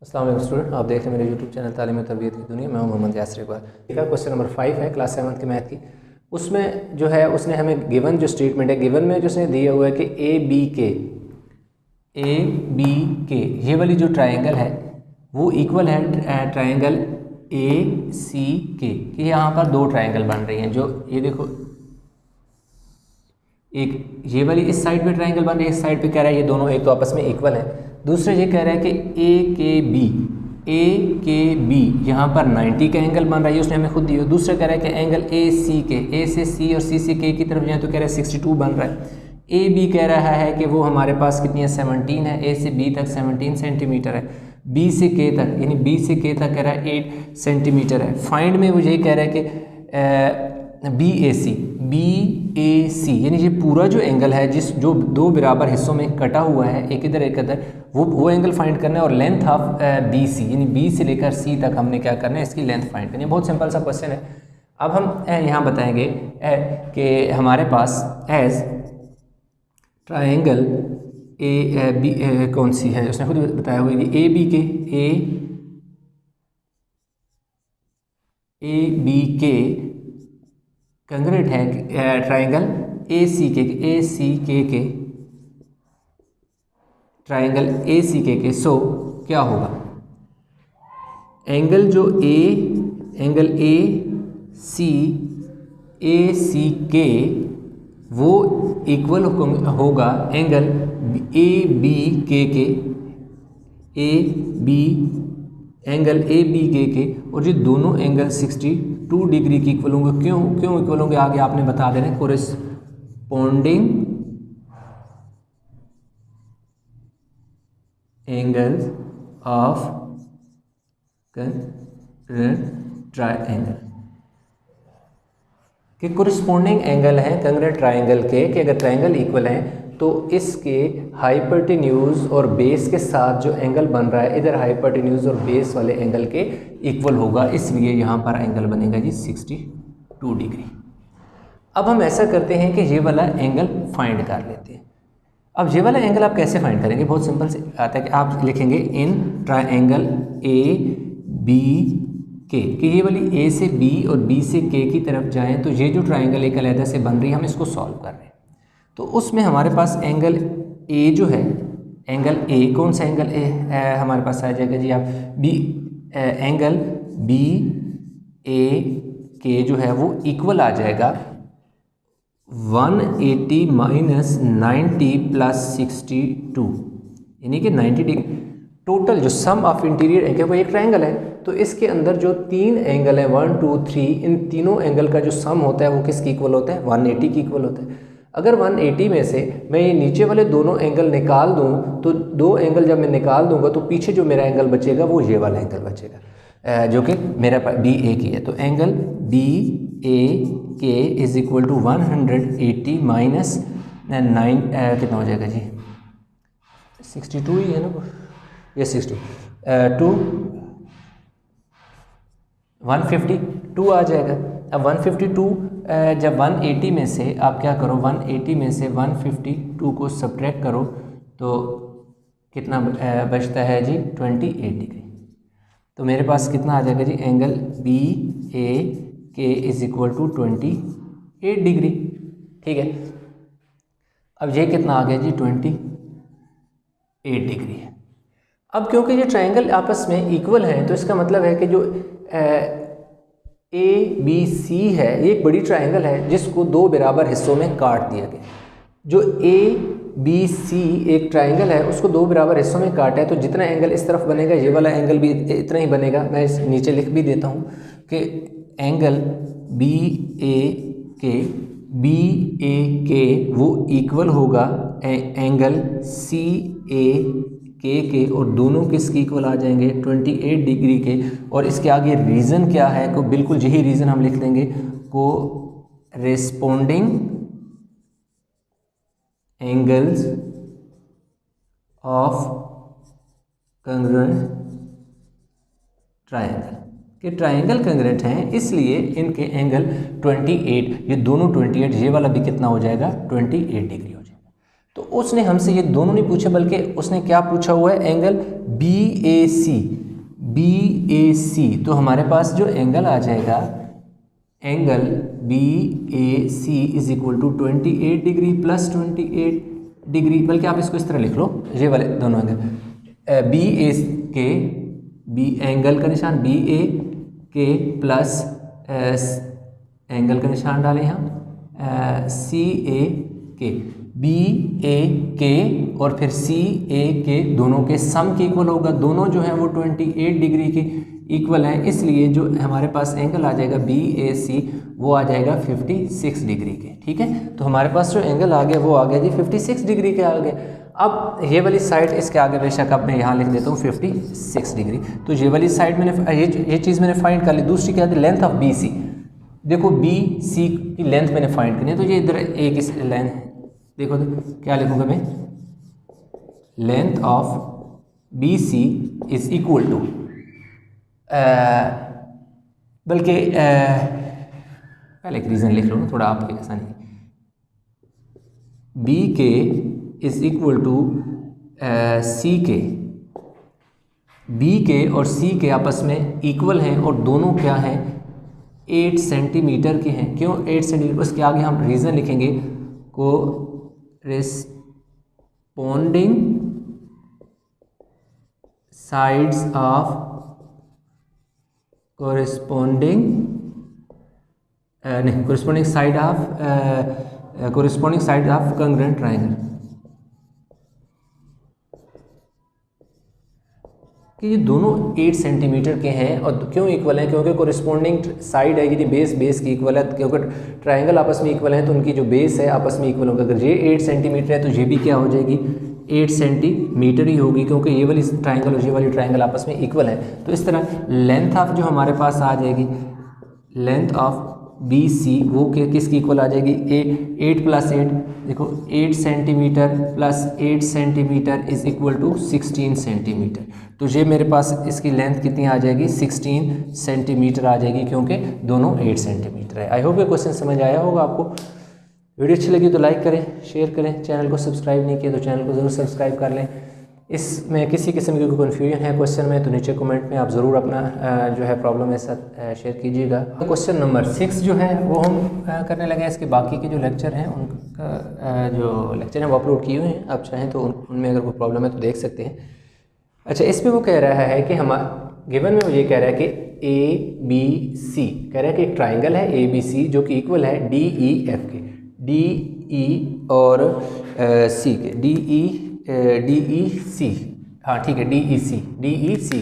अस्सलाम वालेकुम स्टूडेंट, आप देख रहे हैं मेरे यूट्यूब चैनल तालीम तरबियत की दुनिया। मैं हूं मोहम्मद यासर इकबाल। ठीक है, क्वेश्चन नंबर 5 है क्लास 7 की मैथ की। उसमें जो है उसने हमें गिवन जो स्टेटमेंट है, गिवन में जो उसने दिया हुआ है कि ए बी के ये वाली जो ट्राइंगल है वो इक्वल है ट्राइंगल ए सी के। कि यहाँ पर दो ट्राइंगल बन रही हैं, जो ये देखो, एक ये वाली इस साइड पे ट्राइंगल बन रही है, इस साइड पे कह रहा है ये दोनों एक तो आपस में इक्वल है। दूसरा ये कह रहा है कि ए के बी यहाँ पर 90 का एंगल बन रहा है, उसने हमें खुद दिया। दूसरा कह रहा है कि एंगल ए से सी और सी से के की तरफ जाए तो कह रहा है 62 बन रहा है। ए बी कह रहा है कि वो हमारे पास कितनी है, 17 है। ए से बी तक 17 सेंटीमीटर है। बी से के तक यानी बी से के तक कह रहा है 8 सेंटीमीटर है। फाइंड में मुझे कह रहा है कि बी ए सी यानी ये पूरा जो एंगल है जो दो बराबर हिस्सों में कटा हुआ है, एक इधर एक इधर, वो एंगल फाइंड करना है। और लेंथ ऑफ बी सी यानी बी से लेकर सी तक हमने क्या करना है, इसकी लेंथ फाइंड करनी है। बहुत सिंपल सा क्वेश्चन है। अब हम यहाँ बताएंगे कि हमारे पास एज ट्राइंगल ए बी कौन सी है, उसने खुद बताया हुआ कि ए बी के कंग्रेट है ट्राइंगल ए सी के ट्राइंगल ए सी के। सो क्या होगा, एंगल जो एंगल ए सी के वो इक्वल होगा एंगल ए बी के एंगल ए बी के और ये दोनों एंगल 62 डिग्री की इक्वल होंगे। क्यों इक्वल होंगे आगे आपने बता देना। कोरेस्पोंडिंग एंगल्स ऑफ ट्राइंगल के कोरिस्पोंडिंग एंगल हैं कंग्रेट ट्राइंगल के, कि अगर ट्राइंगल इक्वल हैं तो इसके हाइपोटेन्यूज और बेस के साथ जो एंगल बन रहा है इधर हाइपोटेन्यूज और बेस वाले एंगल के इक्वल होगा, इसलिए यहाँ पर एंगल बनेगा जी 62 डिग्री। अब हम ऐसा करते हैं कि ये वाला एंगल फाइंड कर लेते हैं। अब ये वाला एंगल आप कैसे फाइंड करेंगे, बहुत सिंपल से आता है कि आप लिखेंगे इन ट्राइंगल ए बी के, कि ये वाली ए से बी और बी से के की तरफ जाएं तो ये जो ट्राइंगल एक अलग से बन रही है, हम इसको सॉल्व कर रहे हैं। तो उसमें हमारे पास एंगल ए जो है, एंगल ए कौन सा एंगल ए हमारे पास आ जाएगा जी, आप बी एंगल बी ए के जो है वो इक्वल आ जाएगा 180 माइनस 90 प्लस 62 यानी कि 90 डिग्री। टोटल जो सम ऑफ इंटीरियर एंगल, वो एक ट्राइंगल है तो इसके अंदर जो तीन एंगल है 1 2 3, इन तीनों एंगल का जो सम होता है वो किसकी इक्वल होता है, 180 की इक्वल होता है। अगर 180 में से मैं ये नीचे वाले दोनों एंगल निकाल दूं तो दो एंगल जब मैं निकाल दूंगा तो पीछे जो मेरा एंगल बचेगा वो ये वाला एंगल बचेगा जो कि मेरा बी ए की है। तो एंगल बी ए के इज इक्वल टू 180 माइनस 9 कितना हो जाएगा जी, 62 ही है ना, ये 62 टू 152 आ जाएगा। अब 152 जब 180 में से आप क्या करो, 180 में से 152 को सब्ट्रैक्ट करो तो कितना बचता है जी, 28 डिग्री। तो मेरे पास कितना आ जाएगा जी, एंगल बी ए के इज इक्वल टू 28 डिग्री। ठीक है, अब ये कितना आ गया जी, 28 डिग्री है। अब क्योंकि ये ट्राइंगल आपस में इक्वल हैं तो इसका मतलब है कि जो ए बी सी है ये एक बड़ी ट्राइंगल है जिसको दो बराबर हिस्सों में काट दिया गया। जो ए बी सी एक ट्राइंगल है उसको दो बराबर हिस्सों में काटा है, तो जितना एंगल इस तरफ बनेगा ये वाला एंगल भी इतना ही बनेगा। मैं इस नीचे लिख भी देता हूँ कि एंगल बी ए के वो इक्वल होगा एंगल सी ए के और दोनों किसके इक्वल आ जाएंगे, 28 डिग्री के। और इसके आगे रीज़न क्या है, को बिल्कुल यही रीज़न हम लिख देंगे, corresponding angles of congruent triangle, कि ट्राइंगल कंग्रुएंट हैं इसलिए इनके एंगल 28, ये दोनों 28, ये वाला भी कितना हो जाएगा, 28 डिग्री हो जाएगा। तो उसने हमसे ये दोनों नहीं पूछे बल्कि उसने क्या पूछा हुआ है, एंगल BAC तो हमारे पास जो एंगल आ जाएगा, angle BAC is equal to 28 degree plus 28 degree, बल्कि आप इसको इस तरह लिख लो, ये वाले दोनों एंगल बी एंगल का निशान BA के प्लस एंगल का निशान डालें यहाँ CA के, BAK और फिर CAK दोनों के सम के इक्वल होगा। दोनों जो है वो 28 डिग्री के इक्वल हैं, इसलिए जो हमारे पास एंगल आ जाएगा BAC वो आ जाएगा 56 डिग्री के। ठीक है, तो हमारे पास जो एंगल आ गया वो आ गया जी 56 डिग्री के आ गए। अब ये वाली साइड इसके आगे बेशक अब मैं यहाँ लिख देता हूँ 56 डिग्री। तो ये वाली साइड मैंने ये चीज़ मैंने फाइंड कर ली। दूसरी क्या है, लेंथ ऑफ BC। देखो BC की लेंथ मैंने फाइंड करनी है, तो ये इधर एक इस लेंथ, देखो तो क्या लिखूँगा मैं, length of BC is equal to, बल्कि पहले एक रीज़न लिख लो ना थोड़ा आपके आसानी, BK is equal to CK। BK और CK आपस में इक्वल हैं और दोनों क्या हैं, 8 सेंटीमीटर के हैं। क्यों 8 सेंटीमीटर, उसके आगे हम रीज़न लिखेंगे, corresponding sides of corresponding side of congruent triangle, कि ये दोनों 8 सेंटीमीटर के हैं। और क्यों इक्वल हैं, क्योंकि कोरिस्पोंडिंग साइड है, यानी बेस की इक्वल है, क्योंकि ट्रायंगल आपस में इक्वल है तो उनकी जो बेस है आपस में इक्वल होगा। अगर ये 8 सेंटीमीटर है तो ये भी क्या हो जाएगी, 8 सेंटीमीटर ही होगी, क्योंकि ये वाली ट्रायंगल और ये वाली ट्रायंगल आपस में इक्वल है। तो इस तरह लेंथ ऑफ जो हमारे पास आ जाएगी, लेंथ ऑफ BC वो किसकी इक्वल आ जाएगी, 8 प्लस 8, देखो 8 centimetre plus 8 centimetre is equal to 16 centimetre. तो ये मेरे पास इसकी लेंथ कितनी आ जाएगी, 16 सेंटीमीटर आ जाएगी, क्योंकि दोनों 8 सेंटीमीटर है। आई होप ये क्वेश्चन समझ आया होगा आपको। वीडियो अच्छी लगी तो लाइक करें, शेयर करें, चैनल को सब्सक्राइब नहीं किया तो चैनल को ज़रूर सब्सक्राइब कर लें। इसमें किसी किस्म की कोई कन्फ्यूजन है क्वेश्चन में तो नीचे कमेंट में आप ज़रूर अपना जो है प्रॉब्लम मेरे साथ शेयर कीजिएगा। क्वेश्चन नंबर 6 जो है वो हम करने लगे हैं। इसके बाकी के जो लेक्चर हैं उनका जो लेक्चर हैं वो अपलोड किए हुए हैं, आप चाहें तो उनमें अगर कोई प्रॉब्लम है तो देख सकते हैं। अच्छा, इसमें वो कह रहा है कि गिवन में वो ये कह रहा है कि ABC कह रहा है कि एक ट्राइंगल है ABC जो कि इक्वल है DEF के, DE और C के, DEC, हाँ ठीक है, DEC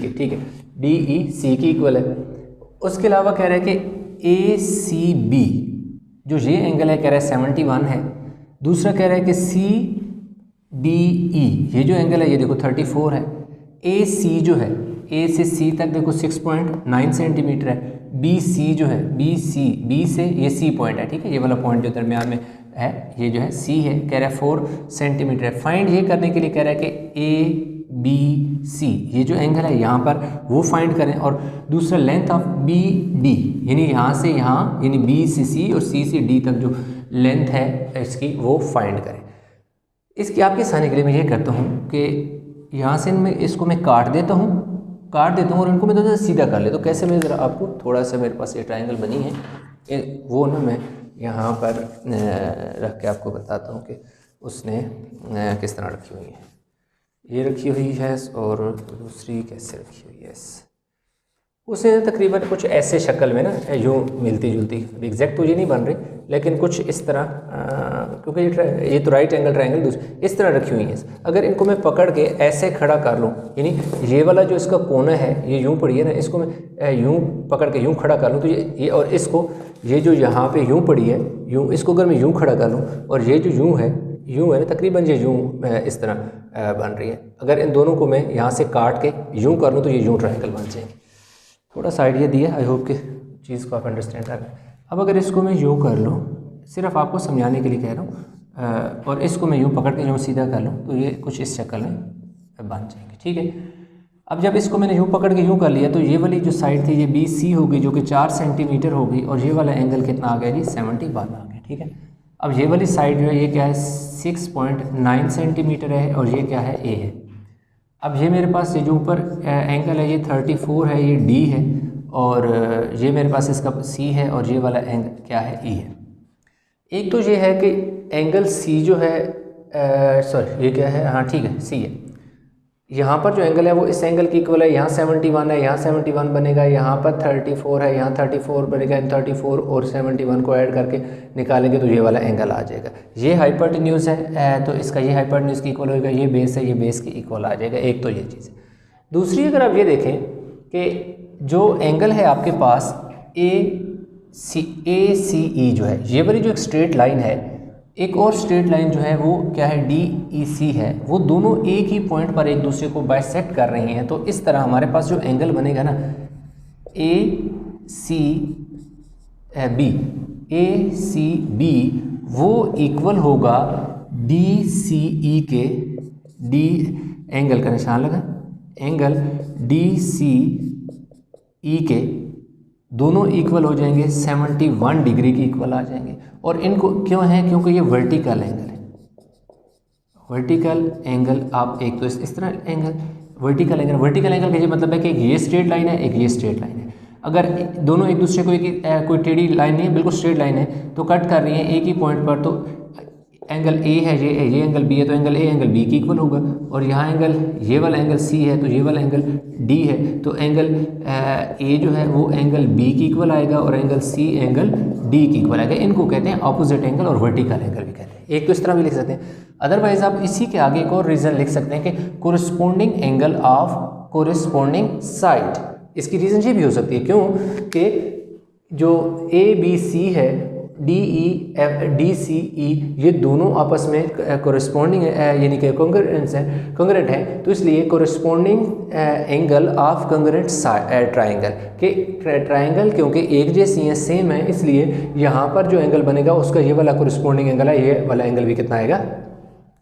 के, ठीक है, DEC की इक्वल है। उसके अलावा कह रहा है कि ACB जो ये एंगल है कह रहा है 71 है। दूसरा कह रहा है कि CDE ये जो एंगल है ये देखो 34 है। AC जो है A से C तक देखो 6.9 सेंटीमीटर है। BC जो है B से ये C पॉइंट है, ठीक है, ये वाला पॉइंट जो दरमियान में है ये जो है C है, कह रहा है 4 सेंटीमीटर है। फाइंड ये करने के लिए कह रहा है कि ABC ये जो एंगल है यहाँ पर वो फाइंड करें, और दूसरा लेंथ ऑफ BD यानी यहाँ से यहाँ यानी B से C और C से D तक जो लेंथ है इसकी वो फाइंड करें। इसकी आपके आसानी के लिए मैं ये करता हूँ कि यहाँ से इसको मैं काट देता हूँ और इनको मैं थोड़ा सीधा कर ले। तो कैसे, मैं ज़रा आपको थोड़ा सा, मेरे पास ये ट्रायंगल बनी है वो ना मैं यहाँ पर रख के आपको बताता हूँ कि उसने किस तरह रखी हुई है। ये रखी हुई है और दूसरी कैसे रखी हुई है, उसने तकरीबन कुछ ऐसे शक्ल में ना यूँ मिलती जुलती, एग्जैक्ट तो ये नहीं बन रही लेकिन कुछ इस तरह, क्योंकि ये तो राइट एंगल ट्रायंगल इस तरह रखी हुई है। अगर इनको मैं पकड़ के ऐसे खड़ा कर लूँ, यानी ये वाला जो इसका कोना है ये यूँ पड़ी है ना, इसको मैं यूँ पकड़ के यूँ खड़ा कर लूँ तो ये और इसको ये जो यहाँ पे यूँ पड़ी है यूँ, इसको अगर मैं यूँ खड़ा कर लूँ और ये जो यूँ है ना, तकरीबन ये यूँ इस तरह बन रही है। अगर इन दोनों को मैं यहाँ से काट के यूँ कर लूँ तो ये यूँ ट्रायंगल बन जाएंगे। थोड़ा सा आइडिया दिया, आई होप कि चीज़ को आप अंडरस्टैंड कर लें। अब अगर इसको मैं यूँ कर लूँ, सिर्फ आपको समझाने के लिए कह रहा हूँ, और इसको मैं यूँ पकड़ के यूँ सीधा कर लूँ तो ये कुछ इस शक्ल में बन जाएंगे, ठीक है। अब जब इसको मैंने यूँ पकड़ के यूँ कर लिया तो ये वाली जो साइड थी ये BC होगी जो कि 4 सेंटीमीटर होगी, और ये वाला एंगल कितना आ गया जी 71 आ गया, ठीक है। अब ये वाली साइड जो है ये क्या है 6.9 सेंटीमीटर है और ये क्या है A है। अब ये मेरे पास ये जो ऊपर एंगल है ये 34 है, ये डी है, और ये मेरे पास इसका सी है, और ये वाला एंगल क्या है, ई है। एक तो ये है कि एंगल सी जो है सॉरी ये क्या है, हाँ ठीक है सी है। यहाँ पर जो एंगल है वो इस एंगल की इक्वल है, यहाँ 71 है, यहाँ 71 बनेगा, यहाँ पर 34 है, यहाँ 34 बनेगा। इन 34 और 71 को ऐड करके निकालेंगे तो ये वाला एंगल आ जाएगा। ये हाइपोटेन्यूज है तो इसका ये हाइपोटेन्यूज की इक्वल होगा, ये बेस है, ये बेस की इक्वल आ जाएगा। एक तो ये चीज़ है। दूसरी अगर आप ये देखें कि जो एंगल है आपके पास ए सी ई जो है, ये वाली जो एक स्ट्रेट लाइन है, एक और स्ट्रेट लाइन जो है वो क्या है, डी ई सी है, वो दोनों एक ही पॉइंट पर एक दूसरे को बाइसेक्ट कर रही हैं। तो इस तरह हमारे पास जो एंगल बनेगा ना ए सी बी वो इक्वल होगा डी सी ई के, डी एंगल का निशान लगा, एंगल डी सी ई के दोनों इक्वल हो जाएंगे 71 डिग्री की इक्वल आ जाएंगे। और इनको क्यों है, क्योंकि ये वर्टिकल एंगल है। वर्टिकल एंगल आप एक तो इस तरह एंगल वर्टिकल एंगल का ये मतलब है कि एक ये स्ट्रेट लाइन है, एक ये स्ट्रेट लाइन है। अगर दोनों एक दूसरे को कोई टेढ़ी लाइन नहीं है, बिल्कुल स्ट्रेट लाइन है, तो कट कर रही है एक ही पॉइंट पर, तो एंगल ए है, ये एंगल बी है, तो एंगल ए एंगल बी की इक्वल होगा। और यहाँ एंगल ये वाला एंगल सी है, तो ये वाला एंगल डी है, तो एंगल ए जो है वो एंगल बी की इक्वल आएगा, और एंगल सी एंगल डी की इक्वल आएगा। इनको कहते हैं ऑपोजिट एंगल और वर्टिकल एंगल भी कहते हैं। एक तो इस तरह भी लिख सकते हैं। अदरवाइज आप इसी के आगे एक और रीज़न लिख सकते हैं कि कोरिस्पोंडिंग एंगल ऑफ कोरिस्पोंडिंग साइड। इसकी रीज़न ये भी हो सकती है, क्यों कि जो ए बी सी है, डी सी ई, ये दोनों आपस में कोरिस्पोंडिंग यानी कि कॉन्ग्रुएंट है, तो इसलिए कोरिस्पोंडिंग एंगल ऑफ कॉन्ग्रुएंट ट्राइंगल के ट्राइंगल क्योंकि एक जैसी हैं, सेम है, इसलिए यहाँ पर जो एंगल बनेगा उसका ये वाला कोरिस्पोंडिंग एंगल है, ये वाला एंगल भी कितना आएगा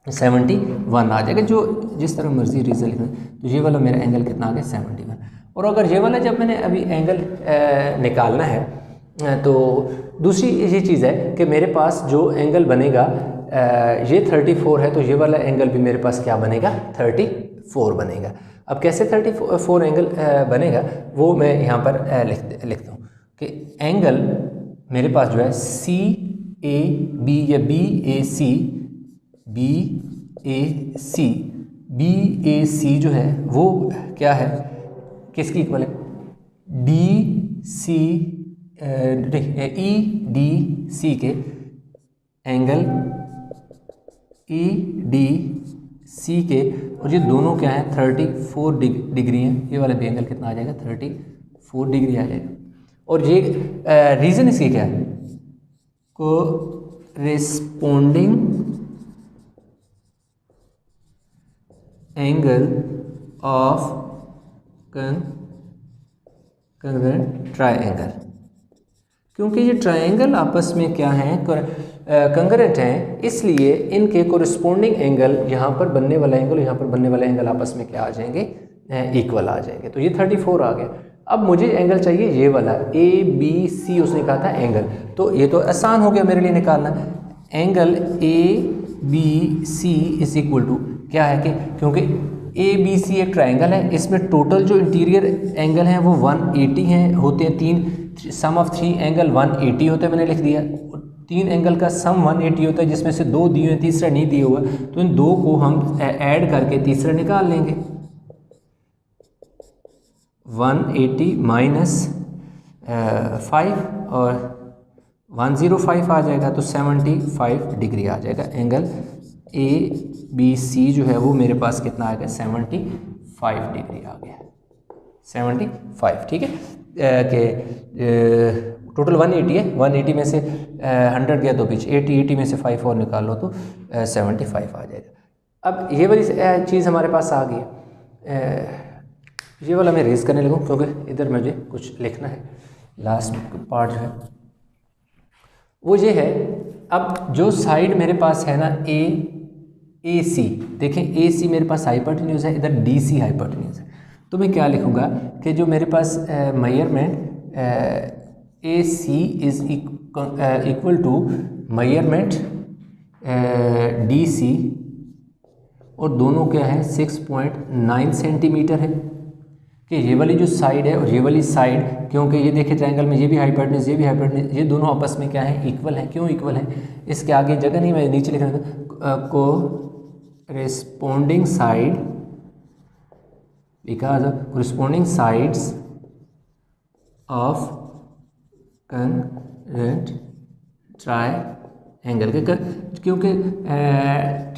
71 आ जाएगा। जो जिस तरह मर्जी रीज़न लिखना, तो ये वाला मेरा एंगल कितना आ गया 71। और अगर ये वाला जब मैंने अभी एंगल निकालना है, तो दूसरी ये चीज़ है कि मेरे पास जो एंगल बनेगा ये 34 है, तो ये वाला एंगल भी मेरे पास क्या बनेगा 34 बनेगा। अब कैसे 34 एंगल बनेगा वो मैं यहाँ पर लिखता हूँ कि एंगल मेरे पास जो है सी ए बी या बी ए सी जो है वो क्या है, किसकी इक्वल है, D C E D C के एंगल ई डी सी के, और ये दोनों क्या है 34 डिग्री हैं। ये वाला भी एंगल कितना आ जाएगा 34 डिग्री आ जाएगा। और ये रीज़न इसकी क्या है, कोरिस्पोंडिंग एंगल ऑफ कॉन्ग्रुएंट ट्राइंगल, क्योंकि ये ट्राइंगल आपस में क्या है कॉन्ग्रुएंट हैं, इसलिए इनके कोरिस्पोंडिंग एंगल, यहाँ पर बनने वाला एंगल यहाँ पर बनने वाला एंगल आपस में क्या आ जाएंगे, इक्वल आ जाएंगे। तो ये 34 आ गया। अब मुझे एंगल चाहिए ये वाला ए बी सी, उसने कहा था एंगल, तो ये तो आसान हो गया मेरे लिए निकालना। Angle A B C is equal to क्या है कि क्योंकि ए बी सी एक ट्राइंगल है, इसमें टोटल जो इंटीरियर एंगल हैं वो 180 हैं होते हैं, तीन सम ऑफ 3 एंगल 180 होते हैं, मैंने लिख दिया। 3 एंगल का सम 180 होता है, जिसमें से 2 दिए हुए तीसरा नहीं दिया हुआ, तो इन 2 को हम ऐड करके तीसरा निकाल लेंगे। 180 माइनस 5 और 105 आ जाएगा, तो 75 डिग्री आ जाएगा। एंगल ए बी सी जो है वो मेरे पास कितना आ गया 75 डिग्री आ गया, 75। ठीक है कि टोटल 180 है, 180 में से 100 गया तो पीछे 80 में से 5 और निकाल लो तो 75 आ जाएगा। अब ये वाली चीज़ हमारे पास आ गई। ये वाला मैं रेज़ करने लगूँ क्योंकि इधर मुझे कुछ लिखना है। लास्ट पार्ट जो है वो ये है, अब जो साइड मेरे पास है ना ए सी, देखें ए सी मेरे पास हाइपोटेन्यूज है, इधर डी सी हाइपोटेन्यूज है, तो मैं क्या लिखूँगा कि जो मेरे पास measurement A C is equal to measurement D C, और दोनों क्या है 6.9 सेंटीमीटर है कि ये वाली जो साइड है और ये वाली साइड, क्योंकि ये देखिए ट्रायंगल में ये भी हाइपोटेन्यूज ये भी हाइपोटेन्यूज, ये दोनों आपस में क्या है इक्वल है। क्यों इक्वल है, इसके आगे जगह नहीं, मैं नीचे लिख रहा था corresponding side because corresponding sides of congruent triangle के, क्योंकि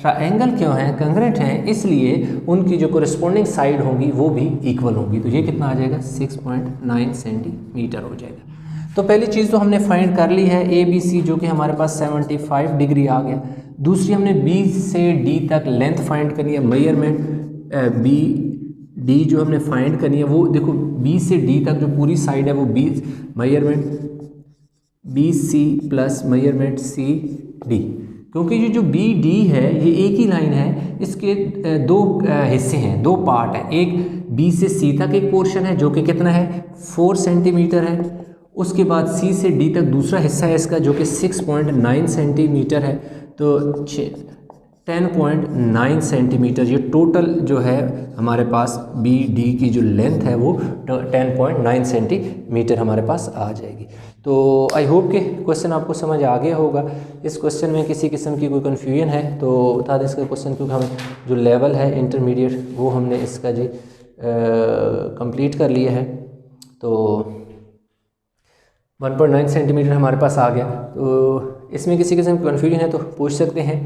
ट्रायंगल क्यों है कंग्रुएंट हैं, इसलिए उनकी जो कोरेस्पोंडिंग साइड होंगी वो भी इक्वल होंगी। तो ये कितना आ जाएगा 6.9 सेंटीमीटर हो जाएगा। तो पहली चीज़ तो हमने फाइंड कर ली है ए बी सी, जो कि हमारे पास 75 डिग्री आ गया। दूसरी हमने बी से डी तक लेंथ फाइंड करनी है, मेजरमेंट बी डी जो हमने फाइंड करनी है वो देखो बी से डी तक जो पूरी साइड है वो B measurement B C plus measurement C D, क्योंकि ये जो बी डी है ये एक ही लाइन है, इसके दो हिस्से हैं, दो पार्ट हैं। एक बी से सी तक एक पोर्शन है जो कि कितना है 4 सेंटीमीटर है, उसके बाद सी से डी तक दूसरा हिस्सा है इसका जो कि 6.9 सेंटीमीटर है। तो 10.9 सेंटीमीटर ये टोटल जो है हमारे पास बी डी की जो लेंथ है वो 10.9 सेंटीमीटर हमारे पास आ जाएगी। तो आई होप कि क्वेश्चन आपको समझ आ गया होगा। इस क्वेश्चन में किसी किस्म की कोई कन्फ्यूजन है तो बता दें इसका क्वेश्चन, क्योंकि हम जो लेवल है इंटरमीडिएट वो हमने इसका जी कंप्लीट कर लिया है। तो 1.9 सेंटीमीटर हमारे पास आ गया। तो इसमें किसी किस्म की कन्फ्यूजन है तो पूछ सकते हैं।